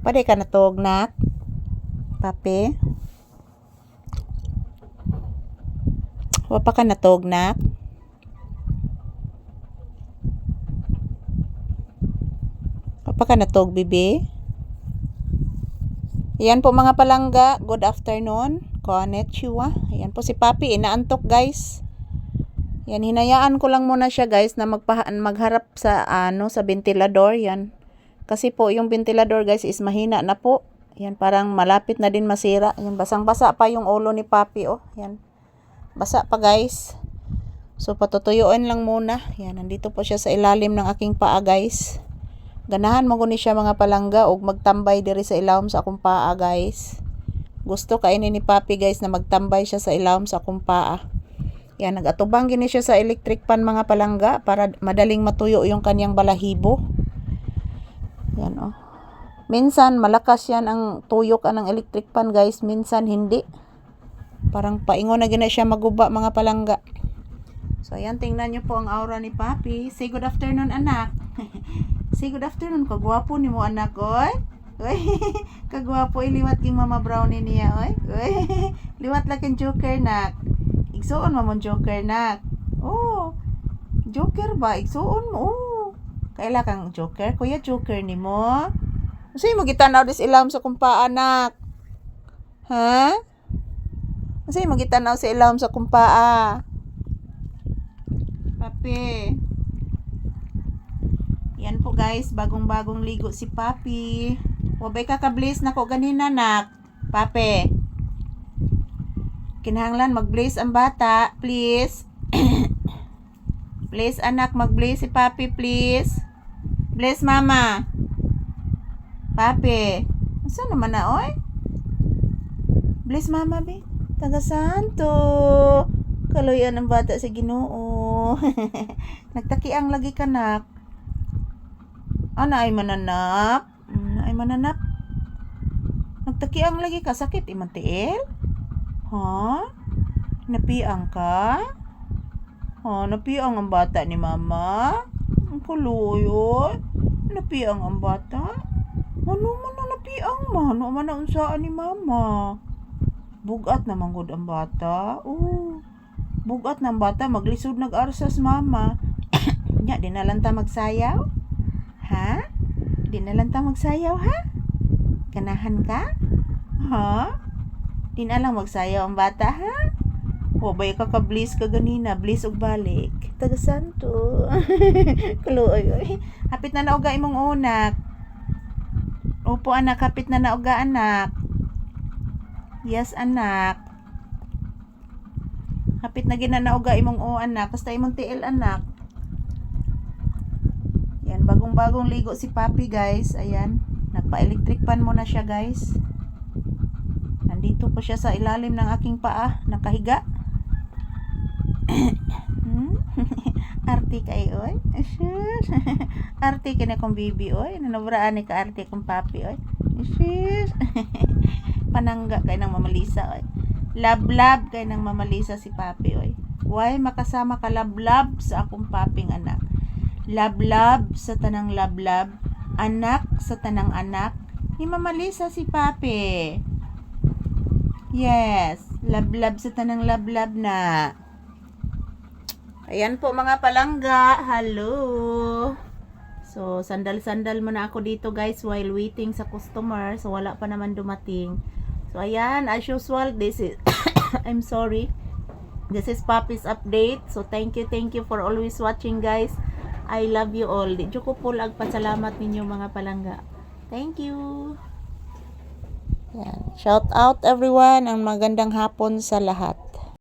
Pwede ka natog, nak? Papi? Wapa ka natog, nak? Wapa ka natog, bibi? Ayan po mga palangga, good afternoon. Konnichiwa. Ayan po si Papi, inaantok guys. Yan, hinayaan ko lang muna siya guys na magharap sa sa ventilador yan. Kasi po yung ventilador guys is mahina na po. Yan, parang malapit na din masira. Yan, basang-basa pa yung ulo ni Papi, oh. Yan. Basa pa guys. So patutuyuin lang muna. Yan, nandito po siya sa ilalim ng aking paa guys. Ganahan mo guni siya mga palangga og magtambay diri sa ilawom sa akong paa guys. Gusto kainin ni Papi guys na magtambay siya sa ilawom sa akong paa. Yan, nagatubang gini siya sa electric pan mga palangga para madaling matuyo yung kanyang balahibo. Yan, oh. Minsan malakas yan ang tuyok ng electric pan guys, minsan hindi. Parang paingon na gina siya maguba mga palangga. So ayan, tingnan nyo po ang aura ni Papi. Say good afternoon anak. Say good afternoon, kagwapo ni mo anak, oy. Oy, kagwapo iliwat king mama brownie niya, oy. Oy, liwat lang king joker nak. Igsuon mo mong joker nak. Oh, joker ba? Igsuon mo. Oh. Kaila kang joker? Kuya joker ni mo. Kasi mo gitanaw dis ilam sa kumpa anak. Ha? Kasi mo gitanaw sa ilam sa kumpaa. Papi. Yan po guys, bagong-bagong ligo si Papi. Wabay ka ka-blaze na ko ganina nak. Papi. Kinahanglan mag-blaze ang bata, please. Please anak, mag-blaze si Papi, please. Blaze mama. Papi. Asa naman na oy? Blaze mama be. Taga Santo. Kaloyan ang bata sa Ginoo. Nagtakiang lagi ka nak. Ana ay mananap. Ay mananap. Nagtakiang lagi ka, sakit imong tiil? Ha? Napiang ka? Ha, napiang ang bata ni mama? Ang kuloy. Napiang ang bata? Ano man na napiang man? Ano man na unsaan ni mama? Bugat naman gud ang bata. Oh. Bugat ng bata, maglisod nag-arsas mama. Nya, di na lang ta magsayaw? Ha? Di na lang ta magsayaw ha? Ganahan ka? Ha? Di na lang magsayaw ang bata ha? Wabay ka ka-bliss ka ganina, bliss og balik. Taga Santo. Kuloy. Hapit na nauga imong unak. Opo anak, hapit na nauga anak. Yes anak. Hapit na ginanauga imong anak, basta imong tiil anak. Yan, bagong-bagong ligo si Papi guys. Ayan, nagpa-electric pan muna siya guys. Nandito po siya sa ilalim ng aking paa, nakahiga. Arti kay oy. Arti kina kong bibi oy. Nanabraan ni ka arti kong Papi oy. Panangga kay nang mamalisa oy. Lablab kay nang mamalisa si Papi oy. Why makasama ka lablab sa akong paping anak. Lablab sa tanang lablab, anak sa tanang anak, ni mamalisa si Papi. Yes, lablab sa tanang lablab na. Ayan po mga palangga, hello. So, sandal-sandal muna ako dito guys while waiting sa customer. So, wala pa naman dumating. So, ayan, as usual, this is, I'm sorry. This is Papi's update. So, thank you for always watching guys. I love you all. Di ko po pasalamat ninyo mga palangga. Thank you. Yan. Shout out everyone. Ang magandang hapon sa lahat.